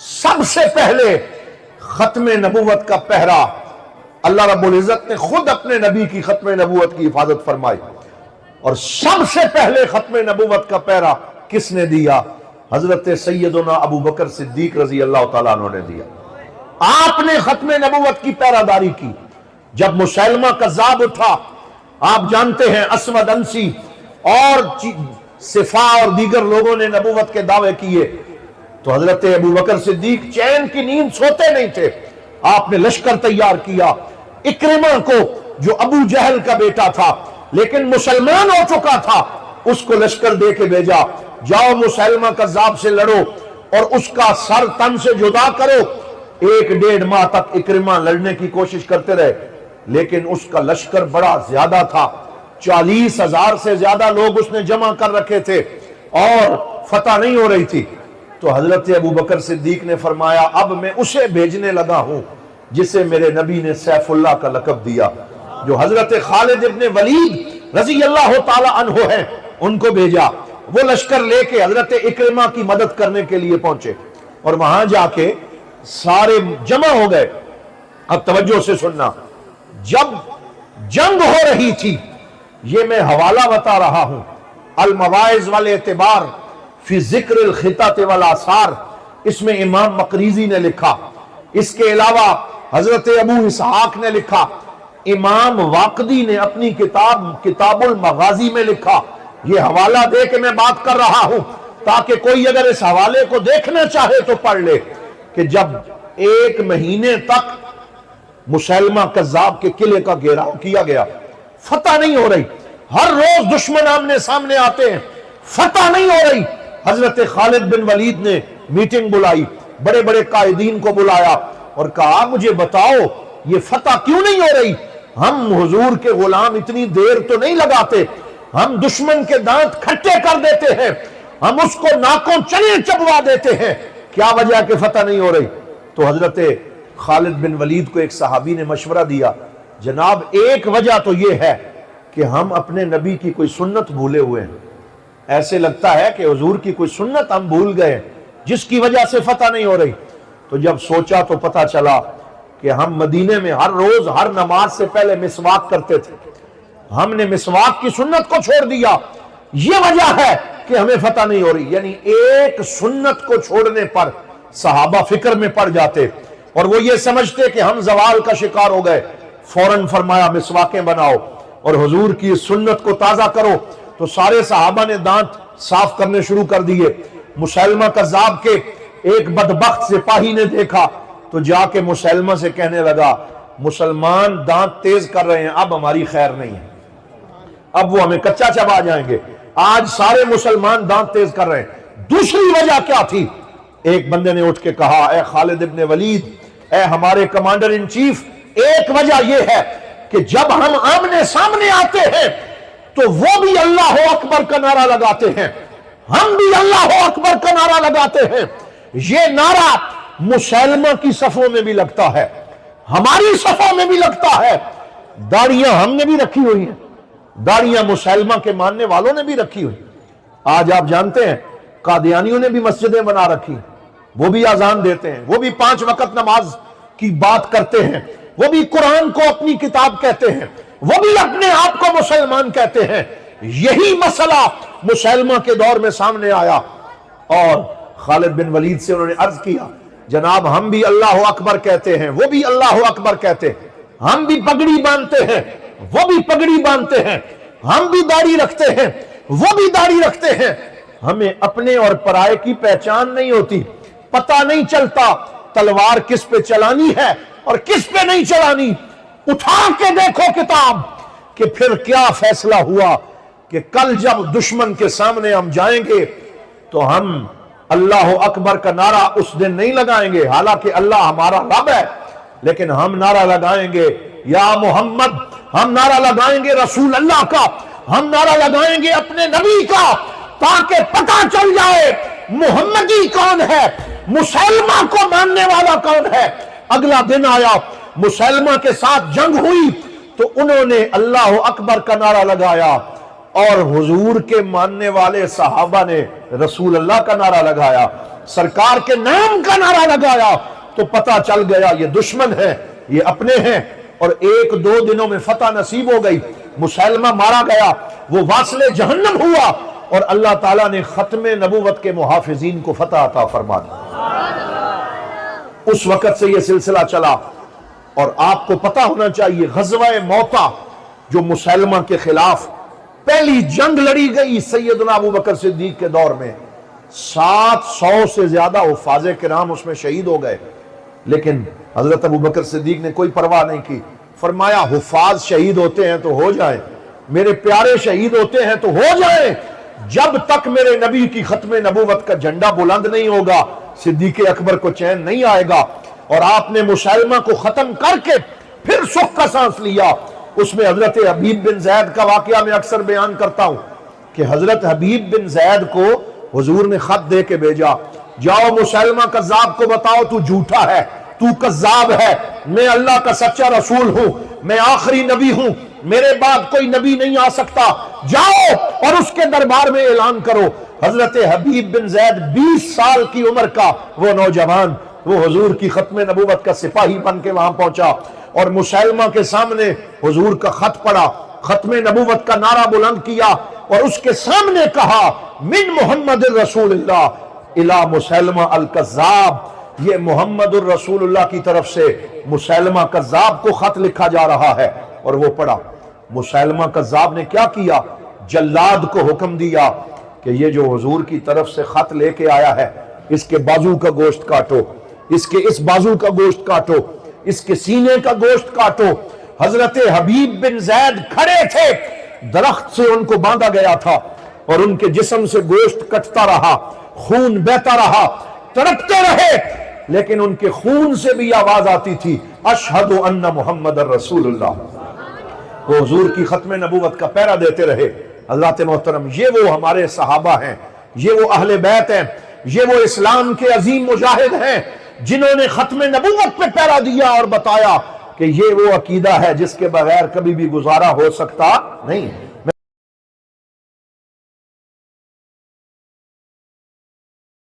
سب سے پہلے ختم نبوت کا پہرا اللہ رب العزت نے خود اپنے نبی کی ختم نبوت کی حفاظت فرمائی، اور سب سے پہلے ختم نبوت کا پہرا کس نے دیا؟ حضرت سیدنا ابو بکر صدیق رضی اللہ تعالیٰ عنہ نے دیا۔ آپ نے ختم نبوت کی پہراداری کی۔ جب مسیلمہ کذاب اٹھا، آپ جانتے ہیں اسود انسی اور صفا اور دیگر لوگوں نے نبوت کے دعوے کیے، تو حضرت ابو بکر صدیق چین کی نیند سوتے نہیں تھے۔ آپ نے لشکر تیار کیا، اکرمہ کو جو ابو جہل کا بیٹا تھا لیکن مسلمان ہو چکا تھا، اس کو لشکر دے کے بھیجا، جاؤ مسیلمہ کذاب سے لڑو اور اس کا سر تن سے جدا کرو۔ 1.5 ماہ تک اکرمہ لڑنے کی کوشش کرتے رہے، لیکن اس کا لشکر بڑا زیادہ تھا، 40,000 سے زیادہ لوگ اس نے جمع کر رکھے تھے اور فتح نہیں ہو رہی تھی۔ تو حضرت ابو بکر صدیق نے فرمایا اب میں اسے بھیجنے لگا ہوں جسے میرے نبی نے سیف اللہ کا لقب دیا، جو حضرت خالد ابن ولید رضی اللہ تعالی عنہ ہیں، ان کو بھیجا۔ وہ لشکر لے کے حضرت اکرمہ کی مدد کرنے کے لیے پہنچے اور وہاں جا کے سارے جمع ہو گئے۔ اب توجہ سے سننا، جب جنگ ہو رہی تھی، یہ میں حوالہ بتا رہا ہوں، المواعظ والاعتبار فی ذکر الخطط والآثار، اس میں امام مقریزی نے لکھا، اس کے علاوہ حضرت ابو اسحاق نے لکھا، امام واقدی نے اپنی کتاب المغازی میں لکھا۔ یہ حوالہ دے کے میں بات کر رہا ہوں تاکہ کوئی اگر اس حوالے کو دیکھنا چاہے تو پڑھ لے کہ جب 1 مہینے تک مسیلمہ کذاب کے قلعے کا گھیراؤ کیا گیا، فتح نہیں ہو رہی، ہر روز دشمن آمنے سامنے آتے ہیں، فتح نہیں ہو رہی۔ حضرت خالد بن ولید نے میٹنگ بلائی، بڑے بڑے قائدین کو بلایا اور کہا مجھے بتاؤ یہ فتح کیوں نہیں ہو رہی؟ ہم حضور کے غلام اتنی دیر تو نہیں لگاتے، ہم دشمن کے دانت کھٹے کر دیتے ہیں، ہم اس کو ناکوں چنے چبوا دیتے ہیں، کیا وجہ کہ فتح نہیں ہو رہی؟ تو حضرت خالد بن ولید کو ایک صحابی نے مشورہ دیا، جناب ایک وجہ تو یہ ہے کہ ہم اپنے نبی کی کوئی سنت بھولے ہوئے ہیں، ایسے لگتا ہے کہ حضور کی کوئی سنت ہم بھول گئے جس کی وجہ سے فتح نہیں ہو رہی۔ تو جب سوچا تو پتہ چلا کہ ہم مدینے میں ہر روز ہر نماز سے پہلے مسواک کرتے تھے، ہم نے مسواک کی سنت کو چھوڑ دیا، یہ وجہ ہے کہ ہمیں فتح نہیں ہو رہی۔ یعنی ایک سنت کو چھوڑنے پر صحابہ فکر میں پڑ جاتے اور وہ یہ سمجھتے کہ ہم زوال کا شکار ہو گئے، فوراً فرمایا مسواکیں بناؤ اور حضور کی سنت کو تازہ کرو۔ تو سارے صحابہ نے دانت صاف کرنے شروع کر دیے۔ مسیلمہ کذاب کے ایک بدبخت سپاہی نے دیکھا تو جا کے مسیلمہ سے کہنے لگا مسلمان دانت تیز کر رہے ہیں، اب ہماری خیر نہیں ہے، اب وہ ہمیں کچا چبا جائیں گے۔ آج سارے مسلمان دانت تیز کر رہے ہیں۔ دوسری وجہ کیا تھی؟ ایک بندے نے اٹھ کے کہا اے خالد ابن ولید، اے ہمارے کمانڈر ان چیف، ایک وجہ یہ ہے کہ جب ہم آمنے سامنے آتے ہیں تو وہ بھی اللہ اکبر کا نعرہ لگاتے ہیں، ہم بھی اللہ اکبر کا نعرہ لگاتے ہیں۔ یہ نعرہ مسیلمہ کی صفوں میں بھی لگتا ہے، ہماری صفوں میں بھی لگتا ہے، داڑیاں ہم نے بھی رکھی ہوئی ہیں، داڑیاں مسیلمہ کے ماننے والوں نے بھی رکھی ہوئی۔ آج آپ جانتے ہیں قادیانیوں نے بھی مسجدیں بنا رکھی، وہ بھی اذان دیتے ہیں، وہ بھی 5 وقت نماز کی بات کرتے ہیں، وہ بھی قرآن کو اپنی کتاب کہتے ہیں، وہ بھی اپنے آپ کو مسلمان کہتے ہیں۔ یہی مسئلہ مسیلمہ کے دور میں سامنے آیا اور خالد بن ولید سے انہوں نے عرض کیا جناب ہم بھی اللہ اکبر کہتے ہیں، وہ بھی اللہ اکبر کہتے ہیں، ہم بھی پگڑی باندھتے ہیں، وہ بھی پگڑی باندھتے ہیں، ہم بھی داڑھی رکھتے ہیں، وہ بھی داڑھی رکھتے ہیں، ہمیں اپنے اور پرائے کی پہچان نہیں ہوتی، پتہ نہیں چلتا تلوار کس پہ چلانی ہے اور کس پہ نہیں چلانی۔ اٹھا کے دیکھو کتاب کہ پھر کیا فیصلہ ہوا کہ کل جب دشمن کے سامنے ہم جائیں گے تو ہم اللہ اکبر کا نعرہ اس دن نہیں لگائیں گے، حالانکہ اللہ ہمارا رب ہے، لیکن ہم نعرہ لگائیں گے یا محمد، ہم نعرہ لگائیں گے رسول اللہ کا، ہم نعرہ لگائیں گے اپنے نبی کا، تاکہ پتہ چل جائے محمدی کون ہے، مسلمہ کو ماننے والا کون ہے۔ اگلا دن آیا، مسلمہ کے ساتھ جنگ ہوئی تو انہوں نے اللہ اکبر کا نعرہ لگایا، اور حضور کے ماننے والے صحابہ نے رسول اللہ کا نعرہ لگایا، سرکار کے نام کا نعرہ لگایا، تو پتہ چل گیا یہ دشمن ہیں، یہ اپنے ہیں، اور 1-2 دنوں میں فتح نصیب ہو گئی، مسلمہ مارا گیا، وہ واصل جہنم ہوا، اور اللہ تعالیٰ نے ختم نبوت کے محافظین کو فتح عطا فرما دی۔ اس وقت سے یہ سلسلہ چلا، اور آپ کو پتہ ہونا چاہیے غزوہ موطا جو مسلمہ کے خلاف پہلی جنگ لڑی گئی سیدنا ابو بکر صدیق کے دور میں، 700 سے زیادہ حفاظ کرام اس میں شہید ہو گئے، لیکن حضرت ابو بکر صدیق نے کوئی پرواہ نہیں کی، فرمایا حفاظ شہید ہوتے ہیں تو ہو جائیں، میرے پیارے شہید ہوتے ہیں تو ہو جائیں، جب تک میرے نبی کی ختم نبوت کا جھنڈا بلند نہیں ہوگا صدیق اکبر کو چین نہیں آئے گا۔ اور آپ نے مسلمہ کو ختم کر کے پھر سکھ کا سانس لیا۔ اس میں حضرت حبیب بن زید کا واقعہ میں اکثر بیان کرتا ہوں کہ حضرت حبیب بن زید کو حضور نے خط دے کے بھیجا، جاؤ مسلمہ کذاب کو بتاؤ تو جھوٹا ہے، تو کذاب ہے، میں اللہ کا سچا رسول ہوں، میں آخری نبی ہوں، میرے بعد کوئی نبی نہیں آ سکتا، جاؤ اور اس کے دربار میں اعلان کرو۔ حضرت حبیب بن زید 20 سال کی عمر کا وہ نوجوان، وہ حضور کی ختم نبوت کا سپاہی بن کے وہاں پہنچا، اور مسلمہ کے سامنے حضور کا خط پڑھا، ختم نبوت کا نعرہ بلند کیا، اور اس کے سامنے کہا من محمد الرسول اللہ الی مسلمہ الکذاب، یہ محمد الرسول اللہ کی طرف سے مسلمہ کذاب کو خط لکھا جا رہا ہے۔ اور وہ پڑھا، مسلمہ کذاب نے کیا کیا، جلاد کو حکم دیا کہ یہ جو حضور کی طرف سے خط لے کے آیا ہے اس کے بازو کا گوشت کاٹو، اس کے اس بازو کا گوشت کاٹو، اس کے سینے کا گوشت کاٹو۔ حضرت حبیب بن زید کھڑے تھے، درخت سے ان کو باندھا گیا تھا، اور ان کے جسم سے گوشت کٹتا رہا، خون بہتا رہا، تڑپتے رہے، لیکن ان کے خون سے بھی آواز آتی تھی اشہد ان محمد الرسول اللہ۔ وہ حضور کی ختم نبوت کا پہرا دیتے رہے۔ حضرات محترم، یہ وہ ہمارے صحابہ ہیں، یہ وہ اہل بیت ہیں، یہ وہ اسلام کے عظیم مجاہد ہیں جنہوں نے ختم نبوت پہ پہرا دیا اور بتایا کہ یہ وہ عقیدہ ہے جس کے بغیر کبھی بھی گزارا ہو سکتا نہیں ہے۔